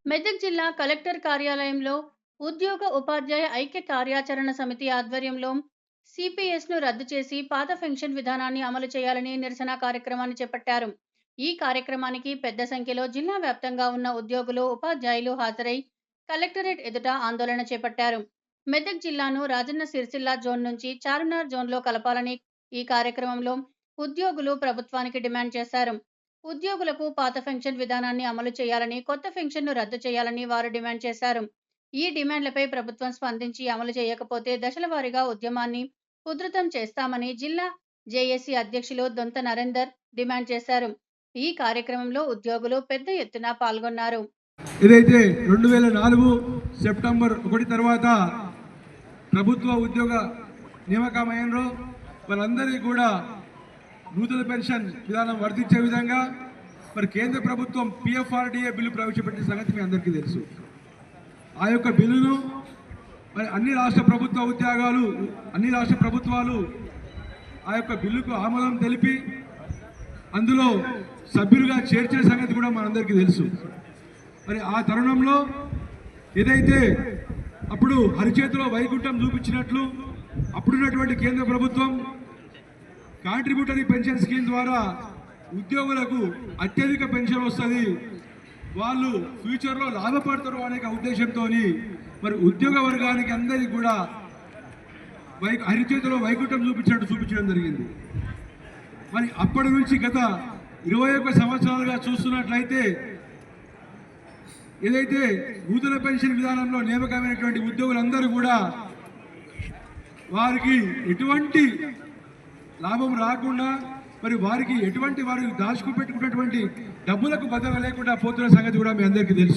మెదక్ జిల్లా కలెక్టర్ కార్యాలయంలో ఉద్యోగ ఉపాధ్యాయ ఐక్య కార్యాచరణ సమితి ఆధ్వర్యంలో సిపిఎస్ను రద్దు చేసి పాత పెన్షన్ విధానాన్ని అమలు చేయాలని నిరసన కార్యక్రమాన్ని చేపట్టారు. ఈ కార్యక్రమానికి పెద్ద సంఖ్యలో జిల్లా వ్యాప్తంగా ఉన్న ఉద్యోగులు, ఉపాధ్యాయులు హాజరై కలెక్టరేట్ ఎదుట ఆందోళన చేపట్టారు. మెదక్ జిల్లాను రాజన్న సిరిసిల్ల జోన్ నుంచి చార్మినార్ జోన్లో కలపాలని ఈ కార్యక్రమంలో ఉద్యోగులు ప్రభుత్వానికి డిమాండ్ చేశారు. ఉద్యోగులకు పాత పెన్షన్ విధానాన్ని అమలు చేయాలని, కొత్త పెన్షన్ను రద్దు చేయాలని వారు డిమాండ్ చేశారు. ఈ డిమాండ్లపై ప్రభుత్వం స్పందించి అమలు చేయకపోతే దశల వారీగా ఉద్యమాన్ని ఉధృతం చేస్తామని జిల్లా జేఏసీ అధ్యక్షులు దొంత నరేందర్ డిమాండ్ చేశారు. ఈ కార్యక్రమంలో ఉద్యోగులు పెద్ద ఎత్తున పాల్గొన్నారు. ఏదైతే 2004 సెప్టెంబర్ 1 తర్వాత ప్రభుత్వ ఉద్యోగ నియామకమైనరో వాళ్ళందరికీ కూడా నూతన పెన్షన్ విధానం వర్తించే విధంగా మరి కేంద్ర ప్రభుత్వం పిఎఫ్ఆర్డీఏ బిల్లు ప్రవేశపెట్టిన సంగతి మీ అందరికీ తెలుసు. ఆ యొక్క బిల్లును మరి అన్ని రాష్ట్ర ప్రభుత్వాలు ఆ యొక్క బిల్లుకు ఆమోదం తెలిపి అందులో సభ్యులుగా చేర్చిన సంగతి కూడా మనందరికీ తెలుసు. మరి ఆ తరుణంలో ఏదైతే అప్పుడు హరిచేతిలో వైకుంఠం చూపించినట్లు అప్పుడున్నటువంటి కేంద్ర ప్రభుత్వం కాంట్రిబ్యూటరీ పెన్షన్ స్కీమ్ ద్వారా ఉద్యోగులకు అత్యధిక పెన్షన్ వస్తుంది, వాళ్ళు ఫ్యూచర్లో లాభపడతారు అనే ఉద్దేశంతో మరి ఉద్యోగ వర్గానికి అందరికీ కూడా హరిచేతిలో వైకుంఠం చూపించడం జరిగింది. మరి అప్పటి నుంచి గత 21 సంవత్సరాలుగా చూస్తున్నట్లయితే ఏదైతే నూతన పెన్షన్ విధానంలో నియామకమైనటువంటి ఉద్యోగులందరూ కూడా వారికి ఎటువంటి లాభం రాకుండా మరి వారికి ఎటువంటి వారు దాచుకుపెట్టుకున్నటువంటి డబ్బులకు బదల లేకుండా పోతున్న సంగతి కూడా మీ అందరికీ తెలుసు.